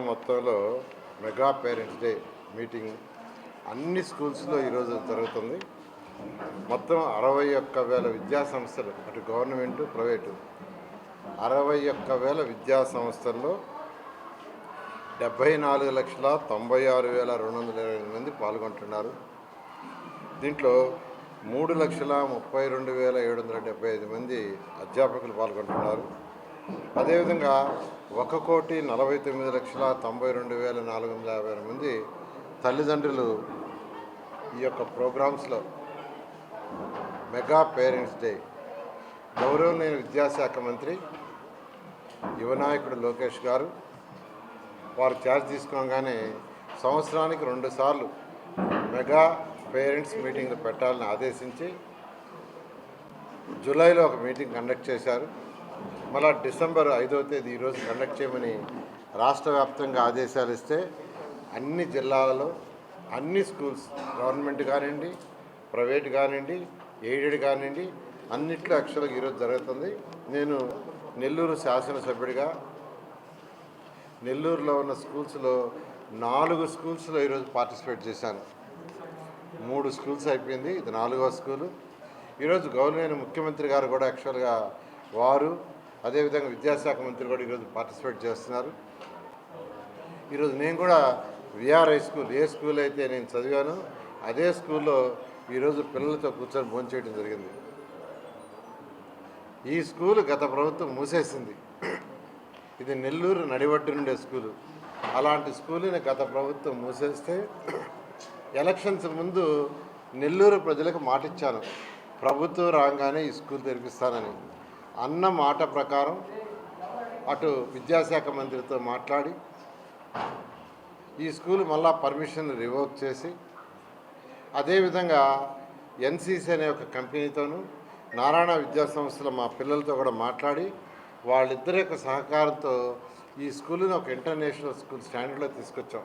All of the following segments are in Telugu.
మొత్తంలో మెగా పేరెంట్స్ డే మీటింగ్ అన్ని స్కూల్స్లో ఈరోజు జరుగుతుంది. మొత్తం 61,000 విద్యా సంస్థలు, అటు గవర్నమెంటు ప్రైవేటు 61,000 విద్యా సంస్థల్లో 74,96,228 మంది పాల్గొంటున్నారు. దీంట్లో 3,32,775 మంది అధ్యాపకులు పాల్గొంటున్నారు. అదేవిధంగా 1,49,92,450 మంది తల్లిదండ్రులు ఈ యొక్క ప్రోగ్రామ్స్లో మెగా పేరెంట్స్ డే గౌరవనీయ విద్యాశాఖ మంత్రి యువనాయకుడు లోకేష్ గారు వారు ఛార్జ్ తీసుకోగానే సంవత్సరానికి 2 సార్లు మెగా పేరెంట్స్ మీటింగ్లు పెట్టాలని ఆదేశించి జూలైలో ఒక మీటింగ్ కండక్ట్ చేశారు. మళ్ళా డిసెంబర్ 5వ తేదీ ఈరోజు కండక్ట్ చేయమని రాష్ట్ర వ్యాప్తంగా ఆదేశాలు ఇస్తే అన్ని జిల్లాలలో అన్ని స్కూల్స్, గవర్నమెంట్ కానివ్వండి, ప్రైవేట్ కానివ్వండి, ఎయిడెడ్ కానివ్వండి, అన్నిట్లో యాక్చువల్గా ఈరోజు జరుగుతుంది. నేను నెల్లూరు శాసనసభ్యుడిగా నెల్లూరులో ఉన్న స్కూల్స్లో 4 స్కూల్స్లో ఈరోజు పార్టిసిపేట్ చేశాను. 3 స్కూల్స్ అయిపోయింది, ఇది 4వ స్కూలు. ఈరోజు గౌరవనీయ ముఖ్యమంత్రి గారు కూడా యాక్చువల్గా వారు అదేవిధంగా విద్యాశాఖ మంత్రి కూడా ఈరోజు పార్టిసిపేట్ చేస్తున్నారు. ఈరోజు నేను కూడా విఆర్ హై స్కూల్, ఏ స్కూల్ అయితే నేను చదివానో అదే స్కూల్లో ఈరోజు పిల్లలతో కూర్చొని భోంచేయడం జరిగింది. ఈ స్కూలు గత ప్రభుత్వం మూసేసింది. ఇది నెల్లూరు నడివడ్డు నుండే స్కూలు. అలాంటి స్కూలుని గత ప్రభుత్వం మూసేస్తే ఎలక్షన్స్ ముందు నెల్లూరు ప్రజలకు మాటిచ్చాను, ప్రభుత్వం రాగానే ఈ స్కూల్ తెరిపిస్తానని. అన్న మాట ప్రకారం అటు విద్యాశాఖ మంత్రితో మాట్లాడి ఈ స్కూల్ మళ్ళా పర్మిషన్ రివోక్ చేసి, అదేవిధంగా ఎన్సీసీ అనే ఒక కంపెనీతోనూ నారాయణ విద్యా సంస్థల మా పిల్లలతో కూడా మాట్లాడి వాళ్ళిద్దరి యొక్క సహకారంతో ఈ స్కూల్ని ఒక ఇంటర్నేషనల్ స్కూల్ స్టాండర్డ్లో తీసుకొచ్చాం.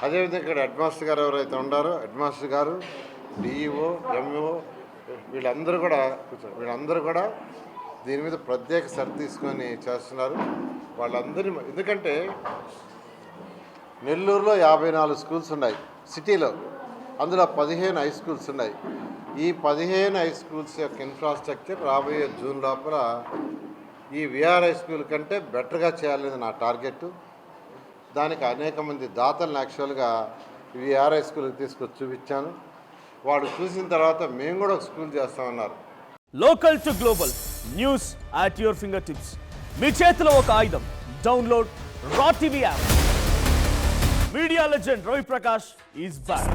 అదేవిధంగా ఇక్కడ హెడ్ మాస్టర్ గారు ఎవరైతే ఉన్నారో, హెడ్ మాస్టర్ గారు, డిఈఓ, ఎంఈఓ వీళ్ళందరూ కూడా దీని మీద ప్రత్యేక శ్రద్ధ తీసుకొని చేస్తున్నారు. వాళ్ళందరి ఎందుకంటే నెల్లూరులో 54 స్కూల్స్ ఉన్నాయి సిటీలో, అందులో 15 హై స్కూల్స్ ఉన్నాయి. ఈ 15 హై స్కూల్స్ యొక్క ఇన్ఫ్రాస్ట్రక్చర్ రాబోయే జూన్ లోపల ఈ విఆర్ హై స్కూల్ కంటే బెటర్గా చేయాలనేది నా టార్గెట్. దానికి అనేక మంది దాతలను యాక్చువల్గా విఆర్ హై స్కూల్కి తీసుకొచ్చి చూపించాను. వాడు చూసిన తర్వాత మేము కూడా ఒక స్కూల్ చేస్తామన్నారు. Local to global news at your finger tips. మీ చేతిలో ఒక ఆయుధం. Download R TV app. Media legend Ravi Prakash is back.